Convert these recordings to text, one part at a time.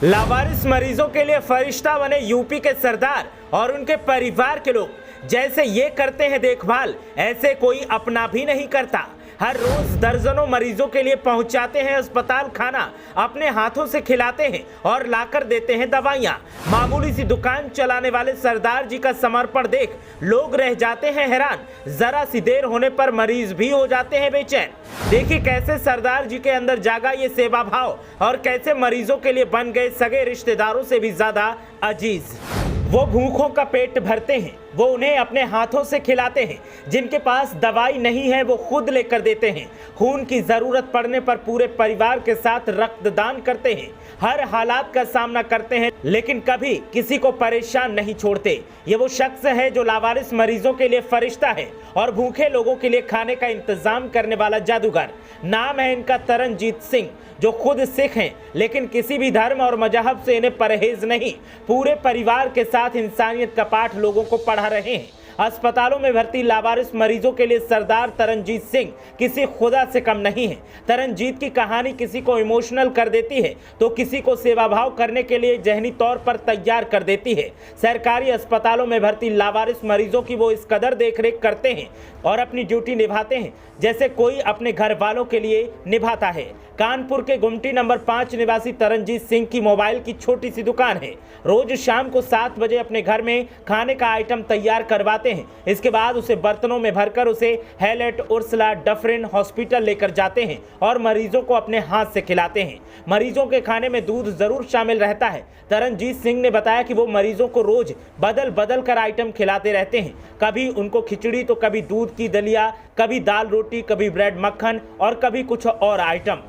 लावारिस मरीजों के लिए फरिश्ता बने यूपी के सरदार और उनके परिवार के लोग। जैसे ये करते हैं देखभाल, ऐसे कोई अपना भी नहीं करता। हर रोज दर्जनों मरीजों के लिए पहुंचाते हैं अस्पताल खाना, अपने हाथों से खिलाते हैं और लाकर देते हैं दवाइयां। मामूली सी दुकान चलाने वाले सरदार जी का समर्पण देख लोग रह जाते हैं हैरान। जरा सी देर होने पर मरीज भी हो जाते हैं बेचैन। देखिए कैसे सरदार जी के अंदर जागा ये सेवा भाव और कैसे मरीजों के लिए बन गए सगे रिश्तेदारों से भी ज्यादा अजीज। वो भूखों का पेट भरते हैं, वो उन्हें अपने हाथों से खिलाते हैं। जिनके पास दवाई नहीं है वो खुद लेकर देते हैं। खून की जरूरत पड़ने पर पूरे परिवार के साथ रक्तदान करते हैं। हर हालात का सामना करते हैं लेकिन कभी किसी को परेशान नहीं छोड़ते। ये वो शख्स है जो लावारिस मरीजों के लिए फरिश्ता है और भूखे लोगों के लिए खाने का इंतजाम करने वाला जादूगर। नाम है इनका तरनजीत सिंह, जो खुद सिख हैं लेकिन किसी भी धर्म और मजहब से इन्हें परहेज नहीं। पूरे परिवार के साथ इंसानियत का पाठ लोगों को पढ़ा रहे हैं। अस्पतालों में भर्ती लावारिस मरीजों के लिए सरदार तरनजीत सिंह किसी खुदा से कम नहीं है। तरनजीत की कहानी किसी को इमोशनल कर देती है तो किसी को सेवा भाव करने के लिए जहनी तौर पर तैयार कर देती है। सरकारी अस्पतालों में भर्ती लावारिस मरीजों की वो इस कदर देखरेख करते हैं और अपनी ड्यूटी निभाते हैं जैसे कोई अपने घर वालों के लिए निभाता है। कानपुर के गुमटी नंबर 5 निवासी तरनजीत सिंह की मोबाइल की छोटी सी दुकान है। रोज शाम को 7 बजे अपने घर में खाने का आइटम तैयार करवाते हैं। इसके बाद उसे बर्तनों में भरकर उसे हैलेट, उर्सला, डफरिन हॉस्पिटल लेकर जाते हैं और मरीजों को अपने हाथ से खिलाते हैं। मरीजों के खाने में दूध जरूर शामिल रहता है। तरनजीत सिंह ने बताया कि वो मरीजों को रोज बदल बदल कर आइटम खिलाते रहते हैं। कभी उनको खिचड़ी तो कभी दूध की दलिया, कभी दाल रोटी, कभी ब्रेड मक्खन और कभी कुछ और आइटम,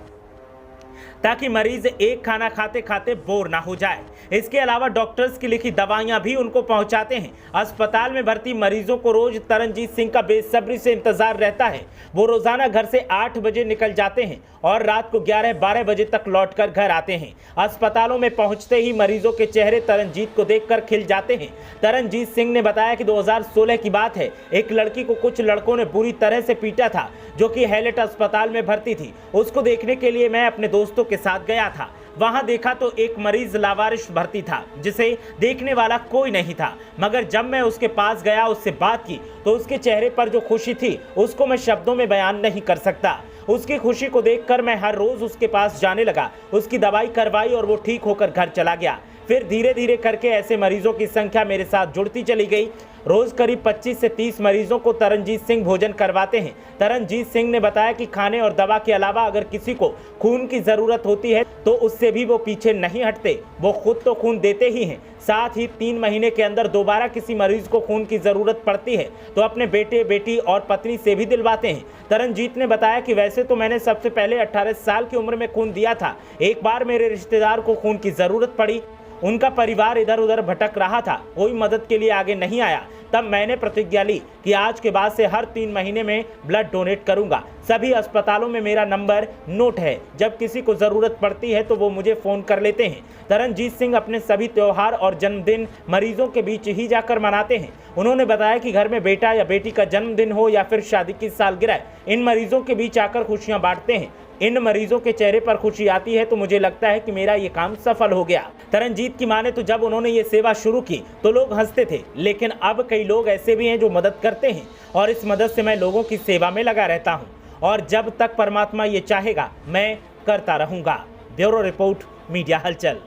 ताकि मरीज एक खाना खाते खाते बोर ना हो जाए। इसके अलावा डॉक्टर्स की लिखी दवाइयां भी उनको पहुंचाते हैं। अस्पताल में भर्ती मरीजों को रोज तरनजीत सिंह का बेसब्री से इंतजार रहता है। वो रोजाना घर से 8 बजे निकल जाते हैं और रात को 11-12 बजे तक लौटकर घर आते हैं। अस्पतालों में पहुंचते ही मरीजों के चेहरे तरनजीत को देखकर खिल जाते हैं। तरनजीत सिंह ने बताया कि 2016 की बात है। एक लड़की को कुछ लड़कों ने बुरी तरह से पीटा था जो कि हैलेट अस्पताल में भर्ती थी। उसको देखने के लिए मैं अपने दोस्तों के साथ गया था। वहां देखा तो एक मरीज लावारिस भर्ती था जिसे देखने वाला कोई नहीं था, मगर जब मैं उसके पास गया, उससे बात की तो उसके चेहरे पर जो खुशी थी उसको मैं शब्दों में बयान नहीं कर सकता। उसकी खुशी को देखकर मैं हर रोज उसके पास जाने लगा, उसकी दवाई करवाई और वो ठीक होकर घर चला गया। फिर धीरे धीरे करके ऐसे मरीजों की संख्या मेरे साथ जुड़ती चली गई। रोज करीब 25 से 30 मरीजों को तरनजीत सिंह भोजन करवाते हैं। तरनजीत सिंह ने बताया कि खाने और दवा के अलावा अगर किसी को खून की जरूरत होती है तो उससे भी वो पीछे नहीं हटते। वो खुद तो खून देते ही हैं, साथ ही 3 महीने के अंदर दोबारा किसी मरीज को खून की जरूरत पड़ती है तो अपने बेटे, बेटी और पत्नी से भी दिलवाते हैं। तरनजीत ने बताया कि वैसे तो मैंने सबसे पहले 18 साल की उम्र में खून दिया था। एक बार मेरे रिश्तेदार को खून की जरूरत पड़ी, उनका परिवार इधर उधर भटक रहा था, कोई मदद के लिए आगे नहीं आया। तब मैंने प्रतिज्ञा ली कि आज के बाद से हर 3 महीने में ब्लड डोनेट करूंगा। सभी अस्पतालों में मेरा नंबर नोट है, जब किसी को जरूरत पड़ती है तो वो मुझे फोन कर लेते हैं। तरनजीत सिंह अपने सभी त्योहार और जन्मदिन मरीजों के बीच ही जाकर मनाते हैं। उन्होंने बताया कि घर में बेटा या बेटी का जन्मदिन हो या फिर शादी की सालगिरह, इन मरीजों के बीच आकर खुशियां बांटते हैं। इन मरीजों के चेहरे पर खुशी आती है तो मुझे लगता है कि मेरा ये काम सफल हो गया। तरनजीत की माने तो जब उन्होंने ये सेवा शुरू की तो लोग हंसते थे, लेकिन अब कई लोग ऐसे भी हैं जो मदद करते हैं और इस मदद से मैं लोगों की सेवा में लगा रहता हूं और जब तक परमात्मा ये चाहेगा मैं करता रहूंगा। ब्यूरो रिपोर्ट, मीडिया हलचल।